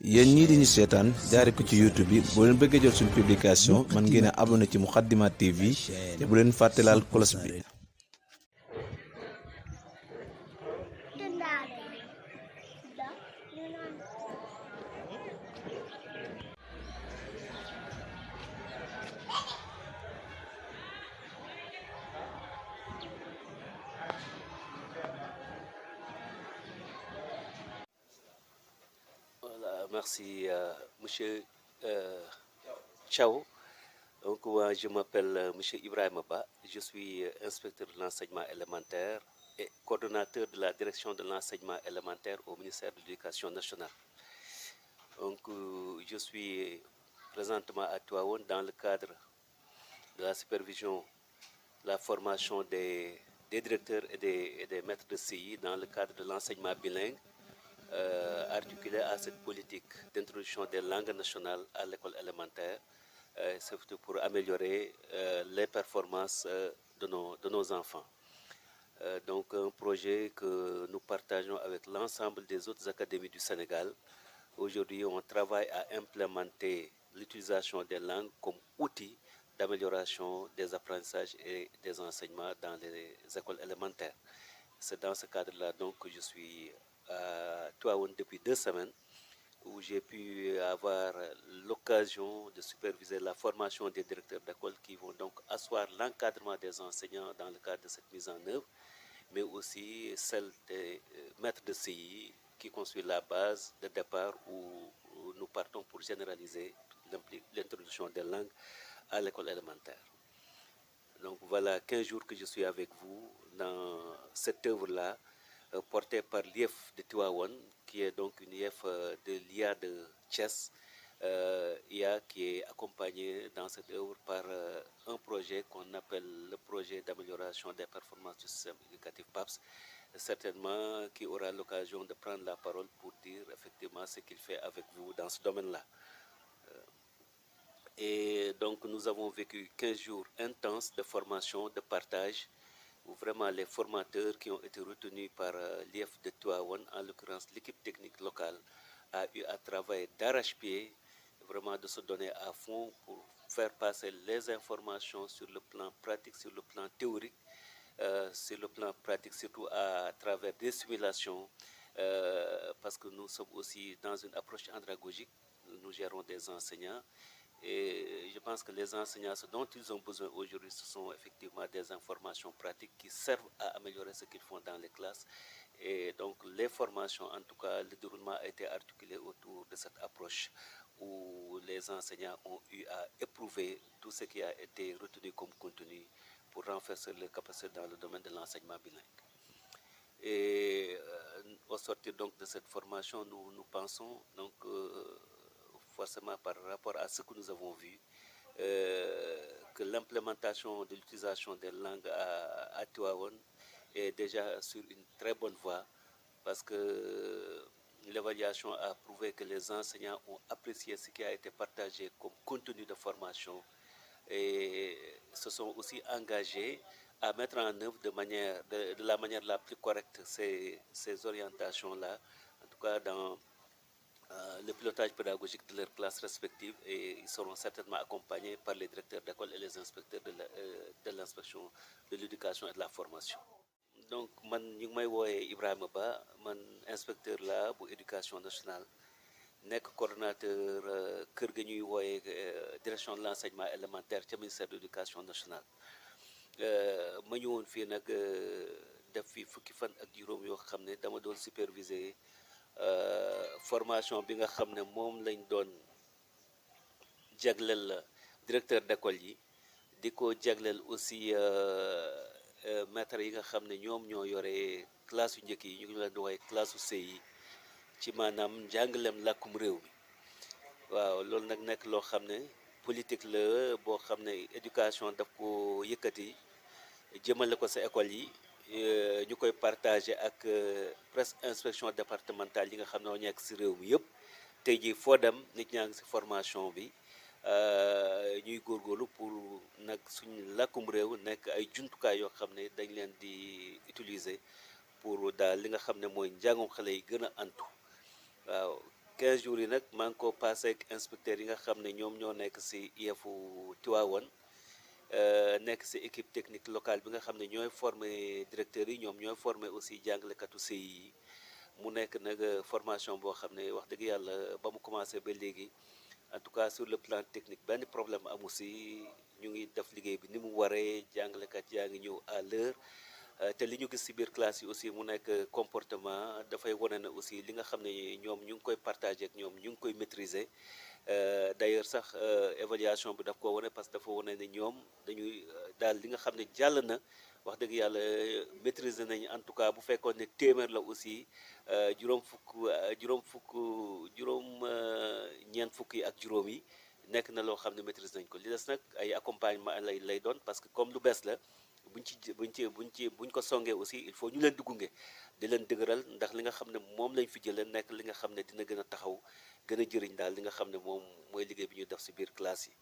yéen ñii di ñu seetaan jaare ko ci YouTube bi boo leen bëggee jot suñu publication man ngeen a abonné ci Moukhaddamatoul TV te bu leen fàtte laal cloche bi. Voilà, merci Monsieur Thiaw. Donc, moi, je m'appelle Monsieur Ibrahim Ba, je suis inspecteur de l'enseignement élémentaire et coordonnateur de la direction de l'enseignement élémentaire au ministère de l'Éducation nationale. Donc, je suis présentement à Tivaouane dans le cadre de la supervision, la formation des directeurs et des maîtres de CI dans le cadre de l'enseignement bilingue. Articulé à cette politique d'introduction des langues nationales à l'école élémentaire, surtout pour améliorer les performances de nos enfants. Donc un projet que nous partageons avec l'ensemble des autres académies du Sénégal. Aujourd'hui, on travaille à implémenter l'utilisation des langues comme outil d'amélioration des apprentissages et des enseignements dans les écoles élémentaires. C'est dans ce cadre-là donc que je suis à Tivaouane depuis 2 semaines, où j'ai pu avoir l'occasion de superviser la formation des directeurs d'école qui vont donc asseoir l'encadrement des enseignants dans le cadre de cette mise en œuvre, mais aussi celle des maîtres de CI qui construit la base de départ où nous partons pour généraliser l'introduction des langues à l'école élémentaire. Donc voilà 15 jours que je suis avec vous dans cette œuvre-là, portée par l'IEF de Tivaouane, qui est donc une IEF de l'IA de Thiès, IA qui est accompagnée dans cette œuvre par un projet qu'on appelle le projet d'amélioration des performances du système éducatif PAPS, certainement qui aura l'occasion de prendre la parole pour dire effectivement ce qu'il fait avec vous dans ce domaine-là. Et donc nous avons vécu 15 jours intenses de formation, de partage, où vraiment les formateurs qui ont été retenus par l'IEF de Tivaouane, en l'occurrence l'équipe technique locale, a eu à travailler d'arrache-pied, vraiment de se donner à fond pour faire passer les informations sur le plan pratique, sur le plan théorique, sur le plan pratique surtout à travers des simulations, parce que nous sommes aussi dans une approche andragogique, nous gérons des enseignants. Et je pense que les enseignants, ce dont ils ont besoin aujourd'hui, ce sont effectivement des informations pratiques qui servent à améliorer ce qu'ils font dans les classes. Et donc les formations, en tout cas, le déroulement a été articulé autour de cette approche où les enseignants ont eu à éprouver tout ce qui a été retenu comme contenu pour renforcer leurs capacités dans le domaine de l'enseignement bilingue. Et au sortir donc de cette formation, nous pensons donc forcément par rapport à ce que nous avons vu, que l'implémentation de l'utilisation des langues à Tivaouane est déjà sur une très bonne voie, parce que l'évaluation a prouvé que les enseignants ont apprécié ce qui a été partagé comme contenu de formation et se sont aussi engagés à mettre en œuvre de la manière la plus correcte ces orientations-là, en tout cas dans le pilotage pédagogique de leurs classes respectives, et ils seront certainement accompagnés par les directeurs d'école et les inspecteurs de l'inspection de l'éducation et de la formation. Donc man ñu ngi may wooyee Ibrahima Ba, man inspecteur la bu éducation nationale, nekk coordonnateur kër ga ñuy wooyee direction de l'enseignement élémentaire ca ministère de l'éducation nationale. Ma ñëwoon fii nag def fi fukki fan ak juróom yoo xam ne dama doon superviser formation bi nga xam ne moom lañ doon jagleel directeur d'école yi, di ko jagleel aussi maître yi nga xam ne ñoom ñoo yore classe yu njëkk yi, ñu ngi leen di woowee classe u CI ci maanaam njàngaleem làkkum réew mi. waaw loolu nag nekk loo xam ne politique la boo xam ne éducation daf ko yëkkati jëmale ko sa école yi, ñu koy partager ak presque inspection départementale yi nga xam ne ñoo nekk si réew mi yëpp. tey jii foo dem nit ñaa ngi si formation bi, ñuy góorgóorlu pour nag suñu làkkum réew nekk ay jumtukaay yoo xam ne dañ leen di utiliser pour daal li nga xam ne mooy njàngum xale yi gën a antu. waaw 15 jours yi nag maa ngi ko passé ak inspecteurs yi nga xam ne ñoom ñoo nekk si IEFu Tivaouane nekk si équipe technique locale bi nga xam ne ñooy former directeurs yi ñoom ñooy former aussi jàngalekatu CI yi mu nekk nag formation boo xam ne wax dëgg yàlla ba mu commencé ba léegi en tout cas sur le plan technique benn problème amu si ñu ngi def liggéey bi ni mu waree jàngalekat yaa ngi ñëw à l'heure te li ñu gis ci biir classe yi aussi mu nekk comportement dafay wane ne aussi li nga xam ne ñoom ñu ngi koy partager ak ñoom ñu ngi koy maîtriser d'ailleurs sax évaluation bi daf ko wane parce que dafa wane ne ñoom dañuy daal li nga xam ne jàll na wax dëgg yàlla maîtriser nañ en tout cas bu fekkoon ne téeméer la aussi juróom ñeent fukk yi ak juróom yi nekk na loo xam ne maîtrise nañ ko li des nag ay accompagnement lay doon parce que comme lu bees la buñ ko songee aussi il faut ñu leen di gunge di leen dëgëral ndax li nga xam ne moom lañ fi jëlee nekk li nga xam ne dina gën a taxaw gën a jëriñ daal li nga xam ne moom mooy liggéey bi ñuy def ci biir classe yi.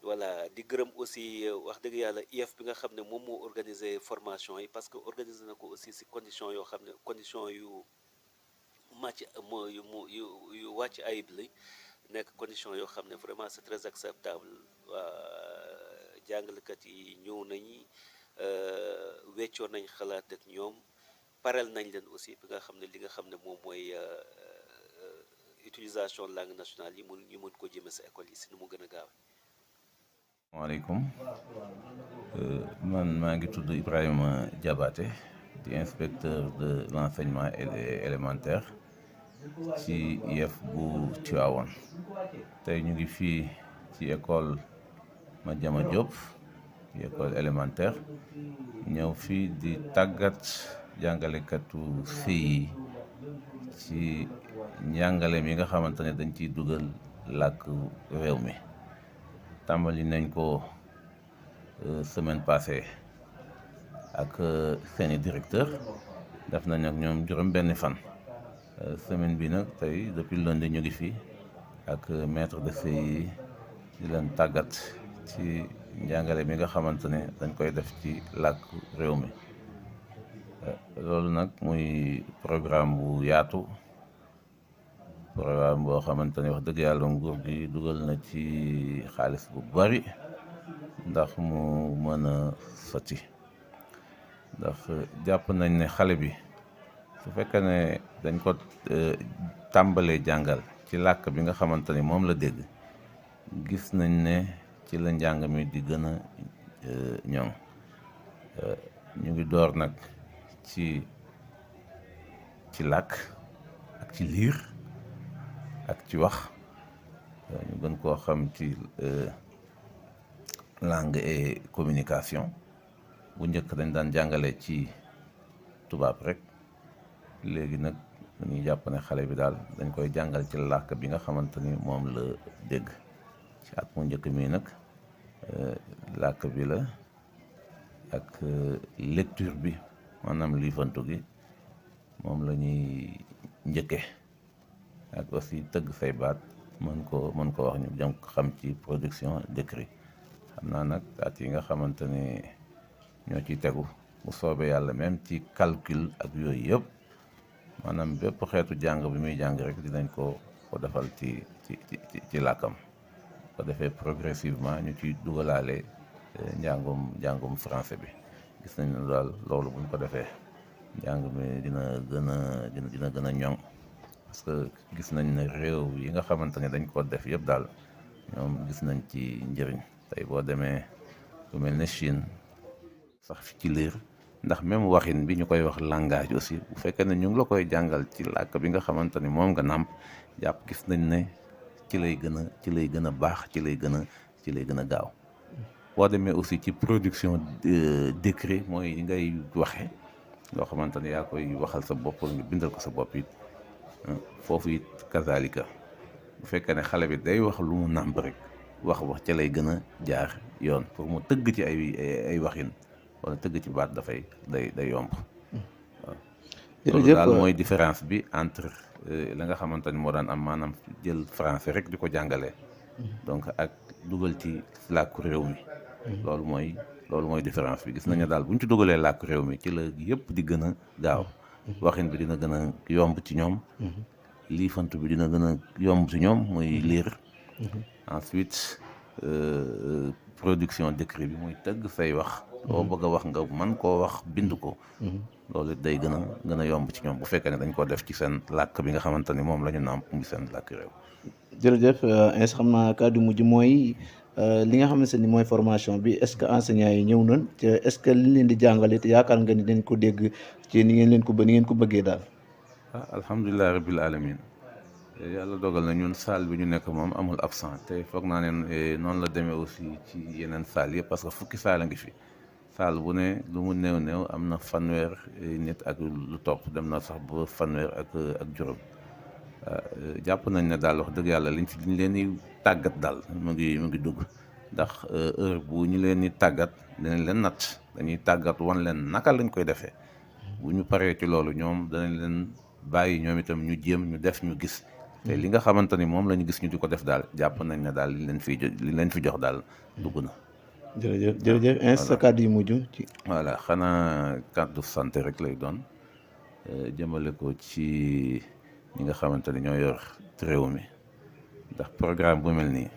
voilà di gërëm aussi wax dëgg yàlla IEF bi nga xam ne moom moo organiser formation yi parce que organiser na ko aussi ci condition yoo xam ne condition yu wàcc ayib la nekk condition yoo xam ne vraiment c'est très acceptable jàngalekat yi ñëw nañu weccoo nañ xalaat ak ñoom pareel nañ leen aussi bi nga xam ne li nga xam ne moom mooy utilisation langue nationale yi ñu mën ko jëme sa école yi si nu mu gën a gaaw. Waaleykum man maa ngi tudd Ibrahima Diabaté di inspecteur de l'enseignement élémentaire ci IEF bu Tivaouane tey ñu ngi fii ci école Madiama Diop ci école élémentaire ñëw fii di tàggat jàngalekatu CI ci njàngale mi nga xamante ne dañ ciy dugal làkk réew mi tàmbali nañ ko semaine passée ak seeni directeur def nañ ak ñoom juróom benn fan semaine bi nag tey depuis lundi ñu ngi fi ak maître de CI di leen tàggat ci njàngale mi nga xamante ne dañ koy def ci làkk réew mi loolu nag muy programme bu yaatu programme boo xamante ne wax dëgg yàlla nguur gi dugal na ci xaalis bu bari ndax mu mën a sotti ndax jàpp nañ ne xale bi su fekkee ne dañ ko tàmbalee jàngal ci làkk bi nga xamante ni moom la dégg gis nañ ne ci la njàng mi di gën a ñoŋ ñu ngi door nag ci làkk ak ci liir ak ci wax ñu gën koo xam ci langue et communication bu njëkk dañ daan jàngale ci tubaab rek léegi nag dañuy jàpp ne xale bi daal dañ koy jàngal ci làkk bi nga xamante ni moom la dégg ci at mu njëkk mii nag làkk bi la ak lecture bi maanaam liifantu gi moom la ñuy njëkke ak aussi tëgg say baat mën ko wax ñu jëm xam ci production d'écrit xam naa nag at yi nga xamante ni ñoo ciy tegu bu soobee yàlla même ci calcul ak yooyu yëpp maanaam bépp xeetu jàng bi muy jàng rek dinañ ko defal ci làkkam ko defee progressivement ñu ciy dugalaale njàngum français bi gis nañ ne daal loolu buñ ko defee njàng mi dina gën a ñoŋ parce que gis nañ ne réew yi nga xamante ne dañ ko def yëpp daal ñoom gis nañ ci njëriñ tey boo demee lu mel ne Chine sax ci liir ndax même waxin bi ñu koy wax langage aussi bu fekkee ne ñu ngi la koy jàngal ci làkk bi nga xamante ni moom nga nàmp jàpp gis nañ ne ci lay gën a baax ci lay gën a gaaw boo demee aussi ci production d'écrit mooy ngay waxe loo xamante ne yaa koy waxal sa bopp nga bindal ko sa bopp it foofu it kazalika bu fekkee ne xale bi day wax lu mu nàmp rek wax ca lay gën a jaar yoon pour mu tëgg ci ay waxin wala tëgg ci baat day yomb waaw loolu daal mooy différence bi entre la nga xamante ni moo daan am maanaam jël français rek di ko jàngale donc ak dugal ci làkku réew mi loolu mooy différence bi gis nañu daal bu ñu ci dugalee làkku réew mi ci la yëpp di gën a gaaw waxin bi dina gën a yomb ci ñoom liifantu bi dina gën a yomb si ñoom muy lire. Ensuite production d'écrit bi muy tëgg say wax. loo bëgg a wax nga mën koo wax bind ko. loolu day gën a yomb ci ñoom bu fekkee ne dañ ko def ci seen làkk bi nga xamante ni moom la ñu nàmp muy seen làkk réew. jërëjëf Insa xam naa kàddu mujj mooy li nga xamante ni mooy formation bi est-ce que enseignants yi ñëw nañ te est-ce que li leen di jàngale te yaakaar nga ni dañ ko dégg ci ni ngeen ko bëggee daal. alhamdulilah rabbil alamin yàlla dogal na ñun salle bi ñu nekk moom amul absent te foog naa ne noonu la demee aussi ci yeneen salle yëpp parce que fukki salle a ngi fi. salle bu ne lu mu néew am na fanweer nit ak lu topp dem na sax ba fanweer ak juróom. jàpp nañ ne daal wax dëgg yàlla liñ leen di tàggat daal mu ngi dugg ndax heure bu ñu leen di tàggat dinañ leen natt dañuy tàggat wan leen naka lañ koy defee bu ñu paree ci loolu ñoom danañ leen bàyyi ñoom itam ñu jéem ñu def ñu gis te li nga xamante ni moom la ñu gis ñu di ko def daal jàpp nañ ne daal li leen fi jox daal dugg na. jërëjëf Insa sa kàddu yu mujj ci. voilà xanaa kàddu santé rek lay doon jëmale ko ci. ñi nga xamante ni ñoo yor réew mi ndax programme bu mel nii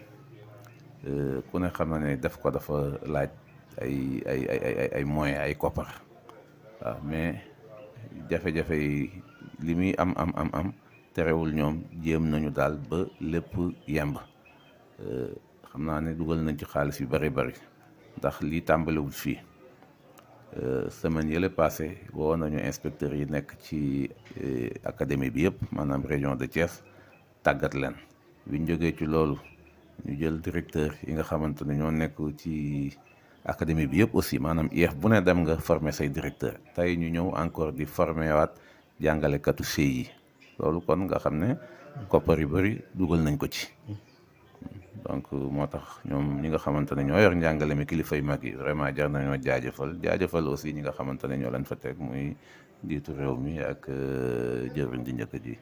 ku ne xam na ne def ko dafa laaj ay moyens ay koppar waaw mais jafe-jafe yi li muy am terewul ñoom jéem nañu daal ba lépp yemb xam naa ne dugal nañ ci xaalis yu bari ndax lii tàmbaliwul fii. semaine yële passé woo nañu inspecteurs yi nekk ci académie bi yëpp maanaam région de Thiès tàggat leen biñ jógee ci loolu ñu jël directeur yi nga xamante ne ñoo nekk ci académie bi yëpp aussi maanaam IEF bu ne dem nga former say directeur tey ñu ñëw encore di former waat jàngalekatu CI yi loolu kon nga xam ne koppar yu bëri dugal nañ ko ci. donc moo tax ñoom ñi nga xamante ne ñoo yor njàngale mi kilifa yu mag yi vraiment jar nañoo jaajëfal aussi ñi nga xamante ne ñoo leen fa teg muy njiitu réew mi ak jëwriñ di njëkk ji.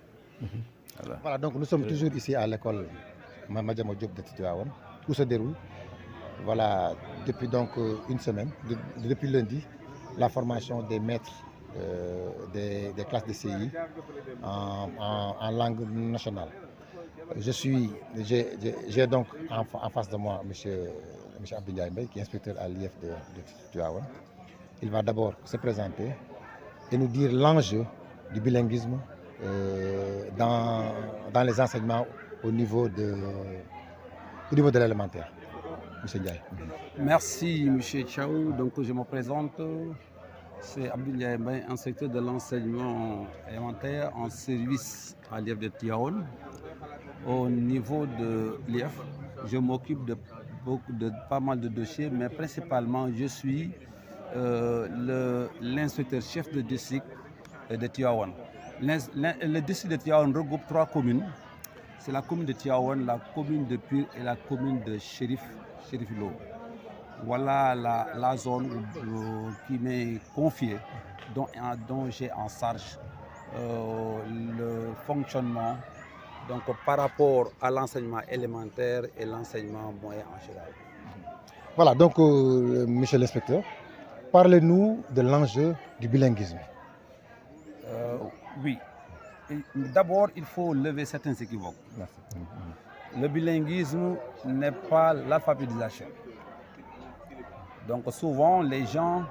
Voilà, donc nous sommes toujours ici à l'école Madiama Diop de Tivaouane où se déroule depuis donc une semaine depuis lundi la formation des maîtres des classes de CI en langue nationale. J'ai donc en face de moi monsieur Abdoulaye Mbaye qui est inspecteur à l'IEF de Tivaouane. Il va d'abord se présenter et nous dire l'enjeu du bilinguisme dans les enseignements au niveau de l'élémentaire. Monsieur Ndiaye. Merci monsieur Thiaw. Donc je me présente, c'est Abdoulaye Mbaye, inspecteur de l'enseignement élémentaire en service à l'IEF de Tivaouane. Au niveau de l'IEF, je m'occupe de pas mal de dossiers, mais principalement je suis l'inspecteur chef de district de Tivaouane. Le district de Tivaouane regroupe 3 communes. C'est la commune de Tivaouane, la commune de Pire et la commune de Chérif Lo. Voilà la zone qui m'est confiée, dont j'ai en charge le fonctionnement. Donc par rapport à l'enseignement élémentaire et l'enseignement moyen en général. Voilà, donc monsieur l'inspecteur, parlez-nous de l'enjeu du bilinguisme. Oui, d'abord il faut lever certains équivoques. Merci. Le bilinguisme n'est pas l'alphabétisation. Donc souvent les gens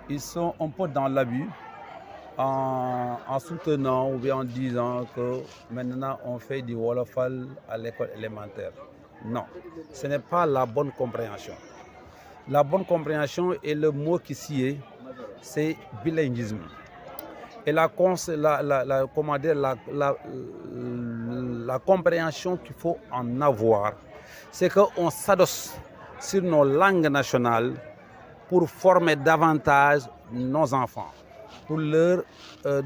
ils sont un peu dans l'abus en soutenant ou bien en disant que maintenant on fait du wolofal à l'école élémentaire. Non, ce n'est pas la bonne compréhension. La bonne compréhension est le mot qui s'y est, c'est bilinguisme. Et la compréhension qu'il faut en avoir, c'est qu'on s'adosse sur nos langues nationales pour former davantage nos enfants, pour leur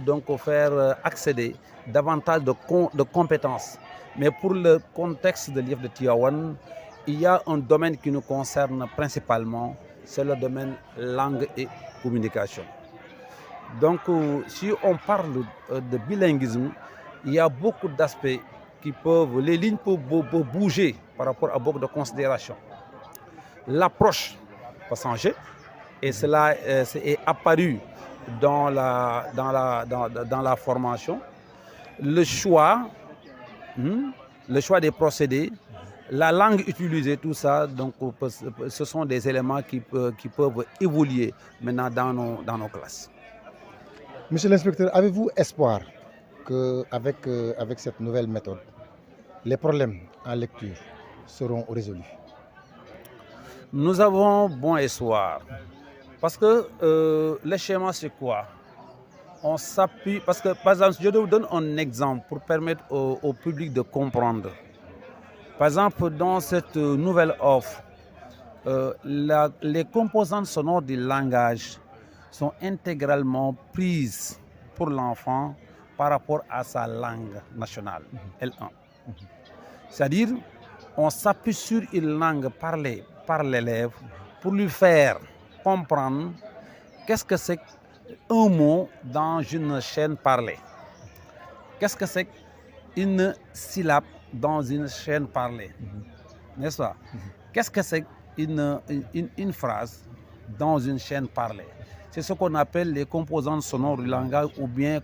donc faire accéder davantage de compétences. Mais pour le contexte de l'IEF de Tivaouane, il y a un domaine qui nous concerne principalement, c'est le domaine langue et communication. Donc si on parle de bilinguisme, il y a beaucoup d'aspects qui peuvent, les lignes peuvent bouger par rapport à beaucoup de considérations. L'approche peut changer et cela est apparu dans la formation. Le choix le choix des procédés, la langue utilisée, tout ça, donc, ce sont des éléments qui peuvent évoluer maintenant dans nos classes. Monsieur l'inspecteur, avez-vous espoir qu'avec avec cette nouvelle méthode, les problèmes en lecture seront résolus? Nous avons bon espoir. Parce que le schéma, c'est quoi? On s'appuie, parce que, par exemple, je vous donne un exemple pour permettre au public de comprendre. Par exemple, dans cette nouvelle offre, les composantes sonores du langage sont intégralement prises pour l'enfant par rapport à sa langue nationale, L1. C'est-à-dire, on s'appuie sur une langue parlée par l'élève pour lui faire comprendre qu'est-ce que c'est un mot dans une chaîne parlée. Qu'est-ce que c'est une syllabe dans une chaîne parlée, n'est-ce pas? Qu'est-ce que c'est une phrase dans une chaîne parlée? C'est ce qu'on appelle les composantes sonores du langage ou bien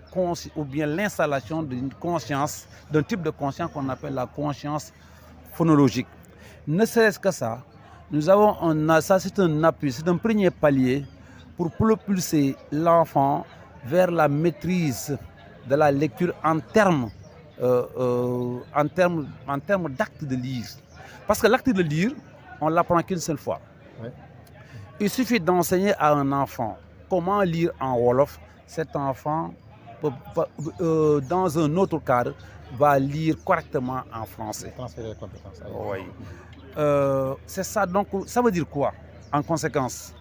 l'installation d'une conscience, d'un type de conscience qu'on appelle la conscience phonologique. Ne serait-ce que ça, nous avons ça c'est un appui, c'est un premier palier pour propulser l'enfant vers la maîtrise de la lecture en termes d'acte de lire. Parce que l'acte de lire, on ne l'apprend qu'une seule fois. Ouais. Il suffit d'enseigner à un enfant comment lire en Wolof. Cet enfant, dans un autre cadre, va lire correctement en français. Transférer les compétences. Oui. C'est ça, donc ça veut dire quoi en conséquence?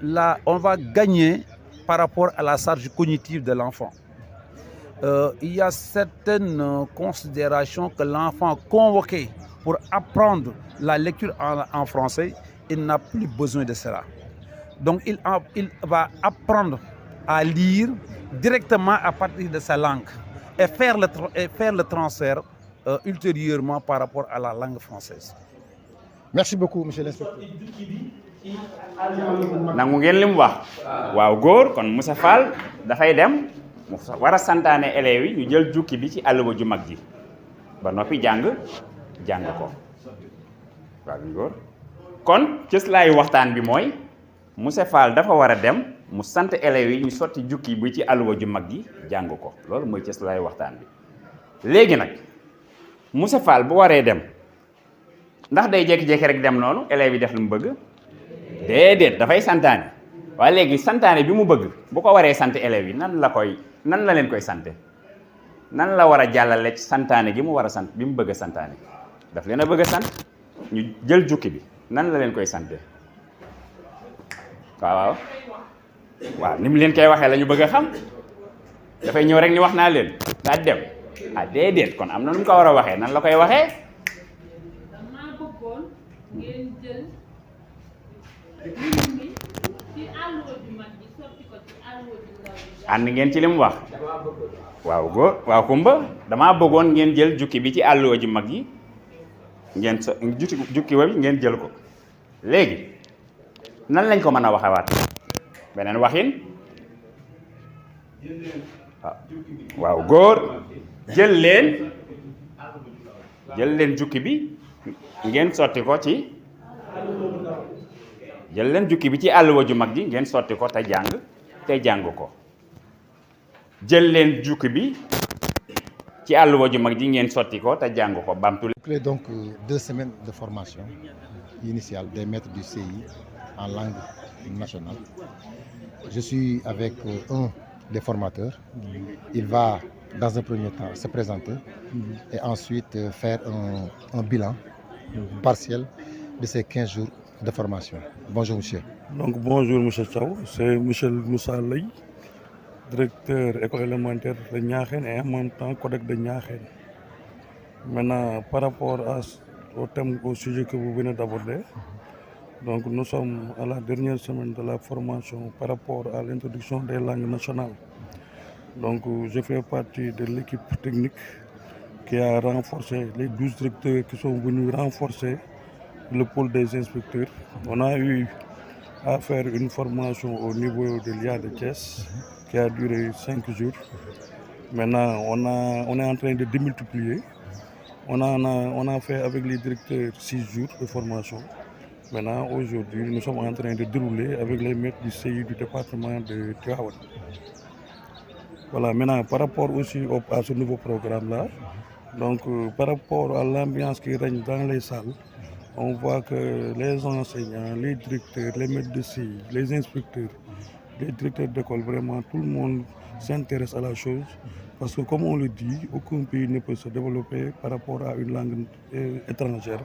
Là, on va gagner par rapport à la charge cognitive de l'enfant. Il y a certaines considérations que l'enfant convoqué pour apprendre la lecture en français, il n'a plus besoin de cela. Donc il va apprendre à lire directement à partir de sa langue et faire le transfert ultérieurement par rapport à la langue française. Merci beaucoup, monsieur l'inspecteur. nangu ngeen li mu wax waaw góor kon Moussa Fall dafay dem mu war a santaane élèves yi ñu jël jukki bi ci àlluwa ju mag ji ba noppi jàng ko waaw góor kon cëslaayu waxtaan bi mooy Moussa Fall dafa war a dem mu sant élèves yi ñu sotti jukki bi ci àlluwa ju mag ji jàng ko loolu mooy cëslaayu waxtaan bi léegi nag Moussa Fall bu waree dem ndax day jékki-jékki rek dem noonu élèves yi def lu mu bëgg déedéet dafay santaane waaye léegi santaane bi mu bëgg bu ko waree sant élèves yi nan la leen koy sante nan la war a jàllale ci santaane gi mu war a sant bi mu bëgg a santaane daf leen a bëgg a sant ñu jël jukki bi nan la leen koy sante waaw ni mu leen koy waxee la ñu bëgg a xam dafay ñëw rek ni wax naa leen daa dem déedéet kon am na nu mu ko war a waxee nan la koy waxee damaa bëggoon ngeen jël ànd ngeen ci li mu wax waaw góor waaw Kumba damaa bëggoon ngeen jël jukki bi ci àlluwa ju mag yi ngeen jukki wa bi ngeen jël ko léegi nan lañ ko mën a waxewaat beneen waxin waaw góor jël leen jukki bi ngeen sotti ko ci jël leen jukki bi ci àlluwa ju mag ji ngeen sotti ko te jàng ko jël leen jukki bi ci àlluwa ju mag ji ngeen sotti ko te jàng ko bamtu. Donc 2 semaines de formation initiale des maîtres du CI en langue nationale. Je suis avec un des formateurs. Il va dans un premier temps se présenter et ensuite faire un bilan partiel de ces 15 jours de formation. Bonjour monsieur. Donc bonjour monsieur Thiaw, c'est Michel Moussa Lay, directeur école élémentaire de Niakhène et en même temps codec de Niakhène. Maintenant par rapport au sujet que vous venez d'aborder, donc nous sommes à la dernière semaine de la formation par rapport à l'introduction des langues nationales. Donc je fais partie de l'équipe technique qui a renforcé les 12 directeurs qui sont venus renforcer le pôle des inspecteurs. On a eu à faire une formation au niveau de l'IA de Thiès qui a duré 5 jours. Maintenant, on est en train de démultiplier On a fait avec les directeurs 6 jours de formation. Maintenant, aujourd'hui, nous sommes en train de dérouler avec les maîtres du CI du département de Tivaouane. Voilà, maintenant, par rapport aussi à ce nouveau programme-là, donc par rapport à l'ambiance qui règne dans les salles, on voit que les enseignants, les directeurs, les maîtres de CI, les inspecteurs, les directeurs d'école, vraiment, tout le monde s'intéresse à la chose. Parce que comme on le dit, aucun pays ne peut se développer par rapport à une langue étrangère.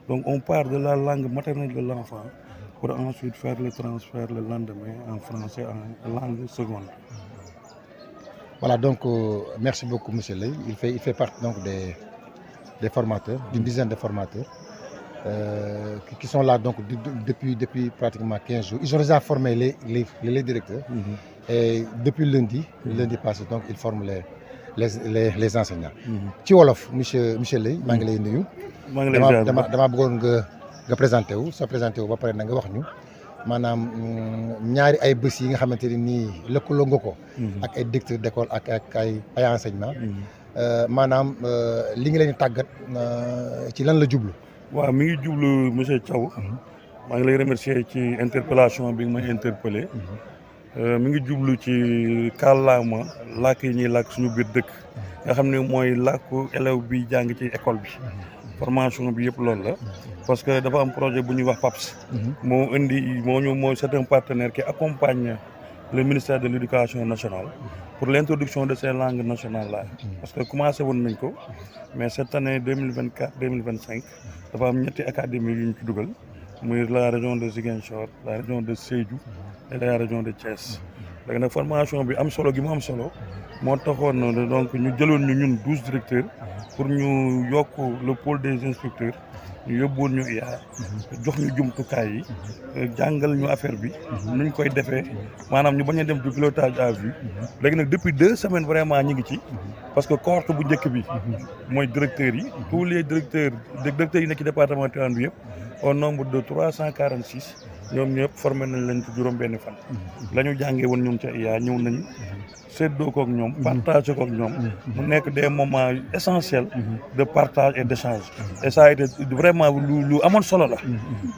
Donc on part de la langue maternelle de l'enfant pour ensuite faire le transfert le lendemain en français, en langue seconde. Voilà, donc merci beaucoup M. Ley. Il fait partie donc des formateurs, d'une dizaine de formateurs qui sont là donc depuis pratiquement 15 jours. Ils ont déjà formé les directeurs. Et depuis lundi passé, donc ils forment les enseignants. Ci wolof monsieur Ley maa ngi lay nuyu. dama bëggoon nga présenté wu ba pare na nga wax ñu maanaam ñaari ay bés yi nga xamante ni nii lëkkaloo nga ko. ak ay directeurs d'école ak ay enseignement. maanaam li ngi leen tàggat ci lan la jublu. waaw mi ngi jublu monsieur Thiaw. maa ngi lay remercier ci interpellation bi nga ma interpellé. mi ngi jublu ci kàllaama làkk yi ñuy làkk suñu biir dëkk nga xam ne mooy làkku élève bi jàng ci école bi formation bi yëpp loolu la parce que dafa am projet bu ñuy wax PAPS c'est un partenaire qui accompagne le ministère de l'éducation nationale pour l'introduction de ces langues nationales là parce que commencé woon nañ ko mais cette année 2024-2025 dafa am ñetti académie yu ñu ci dugal muy la région de Ziguinchor, la région de Sédhiou et la région de Thiès. léegi nag formation bi am solo gi mu am solo moo taxoon donc ñu jëloon ñu ñun 12 directeurs pour ñu yokk le pôle des inspecteurs ñu yóbbuwoon ñu IA jox ñu jumtukaay yi jàngal ñu affaire bi nuñ koy defee maanaam ñu bañ a dem du pilotage à vue léegi nag depuis 2 semaines vraiment ñu ngi ci parce que cohorte bu njëkk bi mooy directeurs yi tous les directeurs yi nekk ci département Tivaouane bi yëpp au nombre de 346 ñoom ñëpp formé nañ leen ci juróom-benni fan. la ñu jàngee woon ñoom ca IA ñëw nañu séddoo koog ñoom. partagé koog ñoom. mu nekk des moments essentiels de partage et d'échange. et ça a été vraiment lu amoon solo la.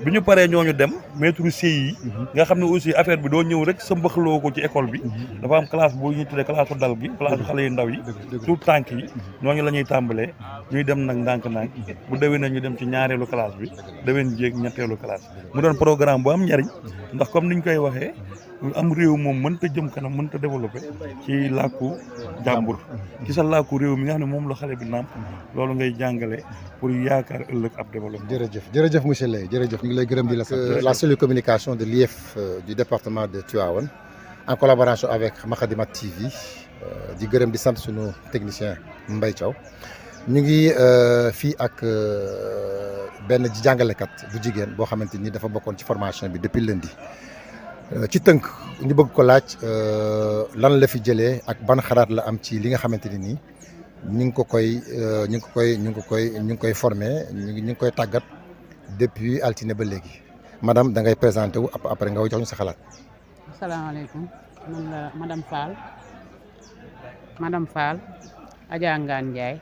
bi ñu paree ñooñu dem maître CI nga xam ne aussi affaire bi doo ñëw rek sa mbaxaloo ko ci école bi. dafa am classe boo ñuy tuddee classe dal gi classe xale yu ndaw yi. tout tànk yi ñooñu la ñuy tàmbalee ñuy dem nag ndànk-ndànk bu déwénee ñu dem ci ñaareelu classe bi déwén jéeg ñetteelu classe mu doon programme bu am njariñ ndax comme niñ koy waxee am réew moom mënta jëm kanam mënta développé ci làkku jàmbur ci sa làkku réew mi nga xam ne moom la xale bi nàmp loolu ngay jàngale pour yaakaar ëllëg ab développement. jërëjëf monsieur Ley jërëjëf ñu ngi lay gërëm di la sant. La cellule communication de l'IEF du département de Tivaouane en collaboration avec Makhadimat TV di gërëm di sant sunu technicien Mbaye Thiaw ñu ngi fii ak benn jàngalekat bu jigéen boo xamante ni dafa bokkoon ci formation bi depuis lundi ci tënk ñu bëgg ko laaj lan la fi jëlee ak ban xalaat la am ci li nga xamante ni nii ñu ngi koy formé ñu ngi koy tàggat depuis altine ba léegi madame da ngay présenté wu après nga jox ñu sa xalaat. asalaamaaleykum man la madame Fall Adja Ngane Ndiaye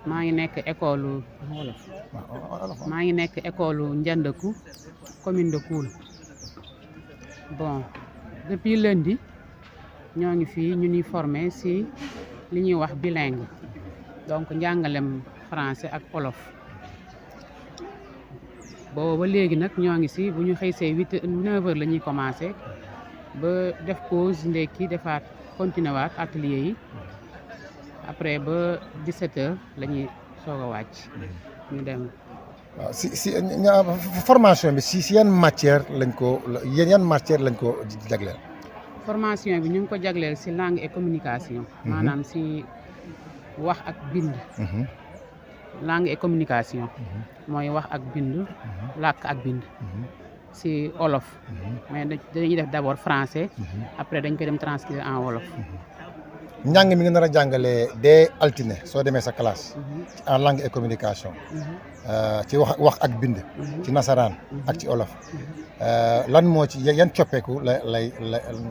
maa ngi nekk école Ndiandekou commune de Koul. Bon depuis lundi ñoo ngi fii ñu ñuy formé si li ñuy wax bilingue donc njàngalem français ak wolof boobu ba léegi nag ñoo ngi si bu ñu xëy see 9h la ñuy commencé ba def pause ndekki defaat continué waat atelier yi après ba 17h la ñuy soog a wàcc ñu dem. waaw si formation bi si yan matière lañ ko jagleel. formation bi ñu ngi ko jagleel si langue et communication. maanaam si wax ak bind. langue et communication. mooy wax ak bind. làkk ak bind. si wolof. mais dañuy def d'abord français. après dañ koy dem transcrire en wolof. njàng mi nga nar a jàngalee dès altine soo demee sa classe. en langue et communication. ci wax ak bind. ci nasaraan ak ci olof. lan moo ci yan coppeeku la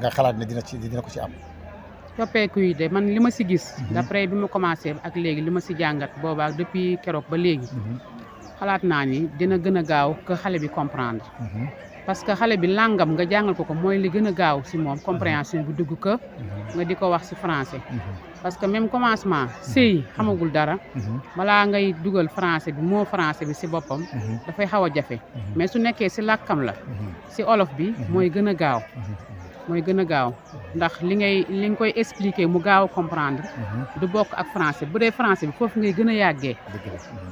nga xalaat ne dina ko ci am. coppeeku yi de man li ma si gis d'après bi ma commencé ak léegi li ma si jàngat boobaa depuis keroog ba léegi xalaat naa ni dina gën a gaaw que xale bi comprendre parce que xale bi langam nga jàngal ko mooy li gën a gaaw si moom compréhension bi dugg que nga di ko wax si français parce que même commencement sëy xamagul dara balaa ngay dugal français bi moo français bi si boppam dafay xaw a jafe mais su nekkee si làkkam la si olof bi mooy gën a gaaw ndax li nga koy expliquer mu gaaw a comprendre du bokk ak français bu dee français bi foofu ngay gën a yàggee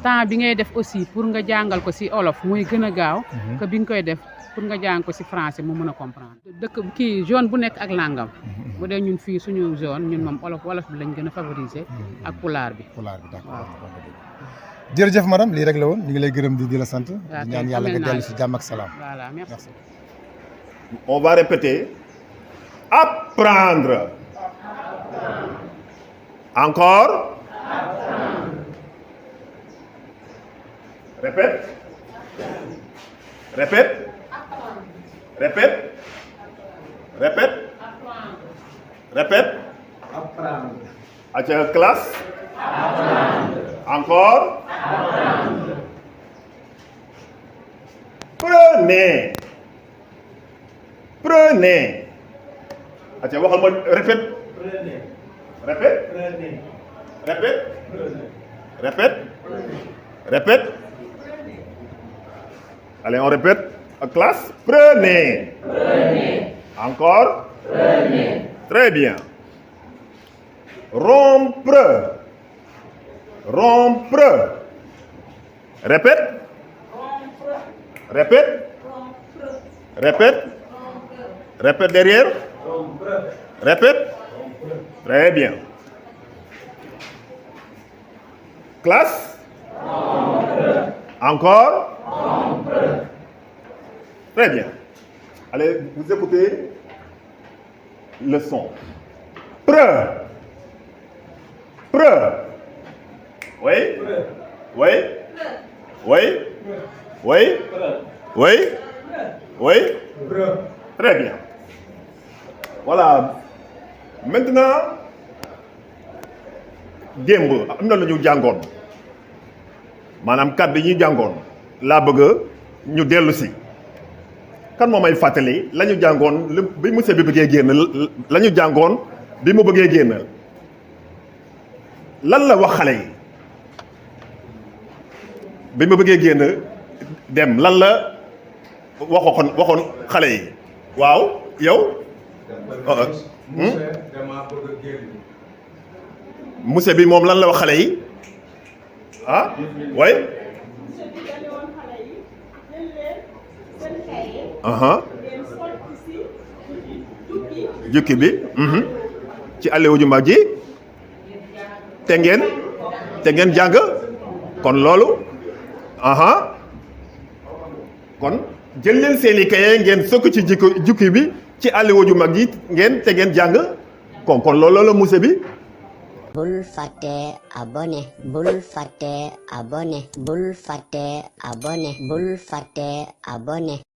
temps bi ngay def aussi pour nga jàngal ko si olof mooy gën a gaaw que bi nga koy def pour nga jàng ko si français mu mën a comprendre dëkk kii zone bu nekk ak langam bu dee ñun fii suñu zone ñun moom wolof bi lañ gën a favoriser ak pulaar bi d'accord jërëjëf madame lii rek la woon ñu ngi lay gërëm di la sant di ñaan yàlla nga dellu si jàmm ak salaam voilà merci on va répéter apprendre encore répète répète répète répète répète apprendre à classe apprendre encore apprendre prenez waxal ma répète répète répète répète répète allez on répète à classe prenez encore très bien rompre répète répète derrière répète très bien classe encore très bien allez vous écoutez le son oui très bien voilà maintenant démb am na lu ñu jàngoon maanaam kàddu yi ñu jàngoon laa bëgg ñu dellu si kan moo may fàttali la ñu jàngoon bi monsieur bi bëggee génn la ñu jàngoon bi mu bëggee génn lan la wax xale yi bi mu bëggee génn dem lan la waxoon xale yi waaw yow monsieur bi moom lan la wax xale yi ah way jukki bi ci àllewu ju mag ji te ngeen jàng kon loolu kon jël leen seeni kaye ngeen sokk ci jukki bi ci àllewu ju mag ji te ngeen jàng kon loolu la musée bi bul fàtte abonné bul fàtte abonné